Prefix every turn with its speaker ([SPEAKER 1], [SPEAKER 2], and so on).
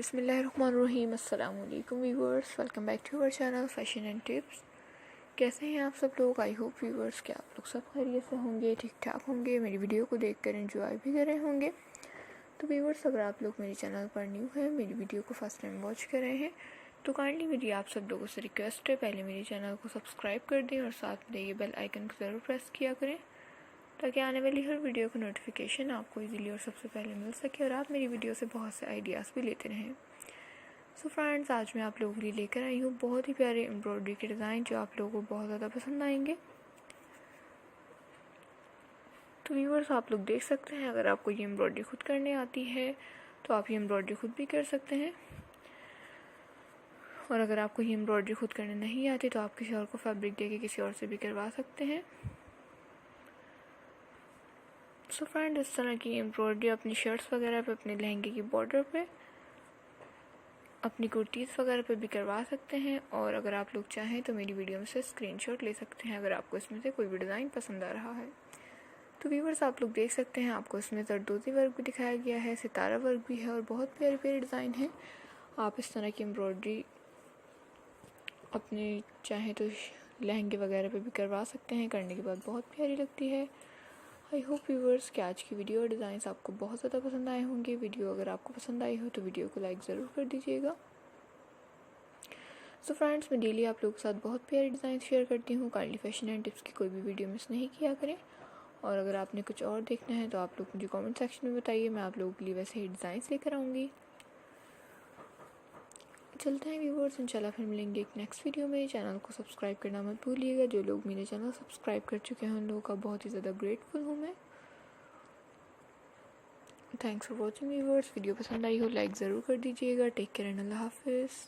[SPEAKER 1] बिस्मिल्लाहिर्रहमानिर्रहीम। अस्सलाम वालेकुम viewers, welcome back to our channel fashion and tips. कैसे हैं आप सब लोग? आई होप व्यूअर्स कि आप लोग सब खैरियत से होंगे, ठीक ठाक होंगे, मेरी वीडियो को देखकर एंजॉय भी कर रहे होंगे। तो व्यूअर्स, अगर आप लोग मेरे चैनल पर न्यू हैं, मेरी वीडियो को फर्स्ट टाइम वॉच कर रहे हैं, तो काइंडली मेरी आप सब लोगों से रिक्वेस्ट है, पहले मेरे चैनल को सब्सक्राइब कर दें और साथ में ये बेल आइकन को ज़रूर प्रेस किया करें ताकि आने वाली हर वीडियो का नोटिफिकेशन आपको इजीली और सबसे पहले मिल सके और आप मेरी वीडियो से बहुत से आइडियाज़ भी लेते रहें। सो फ्रेंड्स, आज मैं आप लोगों के लिए लेकर आई हूँ बहुत ही प्यारे एम्ब्रॉयडरी के डिज़ाइन जो आप लोगों को बहुत ज़्यादा पसंद आएंगे। तो व्यूअर्स, आप लोग देख सकते हैं, अगर आपको ये एम्ब्रॉयडरी खुद करने आती है तो आप ये एम्ब्रॉयडरी खुद भी कर सकते हैं, और अगर आपको ये एम्ब्रॉयडरी खुद करने नहीं आती तो आप किसी और को फैब्रिक देके किसी और से भी करवा सकते हैं। सो फ्रेंड, इस तरह की एम्ब्रॉयडरी अपनी शर्ट्स वगैरह पे, अपने लहंगे की बॉर्डर पे, अपनी कुर्तीज़ वगैरह पे भी करवा सकते हैं। और अगर आप लोग चाहें तो मेरी वीडियो में से स्क्रीनशॉट ले सकते हैं अगर आपको इसमें से कोई भी डिज़ाइन पसंद आ रहा है। तो व्यूअर्स, आप लोग देख सकते हैं, आपको इसमें जरदोज़ी वर्क भी दिखाया गया है, सितारा वर्क भी है और बहुत प्यारे प्यारे डिज़ाइन हैं। आप इस तरह की एम्ब्रॉयडरी अपने चाहें तो लहंगे वगैरह पे भी करवा सकते हैं, करने के बाद बहुत प्यारी लगती है। आई होप व्यूअर्स कि आज की वीडियो और डिज़ाइंस आपको बहुत ज़्यादा पसंद आए होंगे। वीडियो अगर आपको पसंद आई हो तो वीडियो को लाइक ज़रूर कर दीजिएगा। सो फ्रेंड्स, मैं डेली आप लोगों के साथ बहुत प्यारे डिज़ाइन शेयर करती हूँ। काइंडली फैशन एंड टिप्स की कोई भी वीडियो मिस नहीं किया करें। और अगर आपने कुछ और देखना है तो आप लोग मुझे कमेंट सेक्शन में बताइए, मैं आप लोगों के लिए वैसे ही डिज़ाइंस लेकर आऊँगी। चलते हैं व्यूअर्स, इंशाल्लाह फिर मिलेंगे एक नेक्स्ट वीडियो में। चैनल को सब्सक्राइब करना मत भूलिएगा। जो लोग मेरे चैनल सब्सक्राइब कर चुके हैं उन लोगों का बहुत ही ज़्यादा ग्रेटफुल हूँ मैं। Thanks for watching viewers. Video पसंद आई हो लाइक ज़रूर कर दीजिएगा। टेक केयर एंड अल्लाह हाफिज़।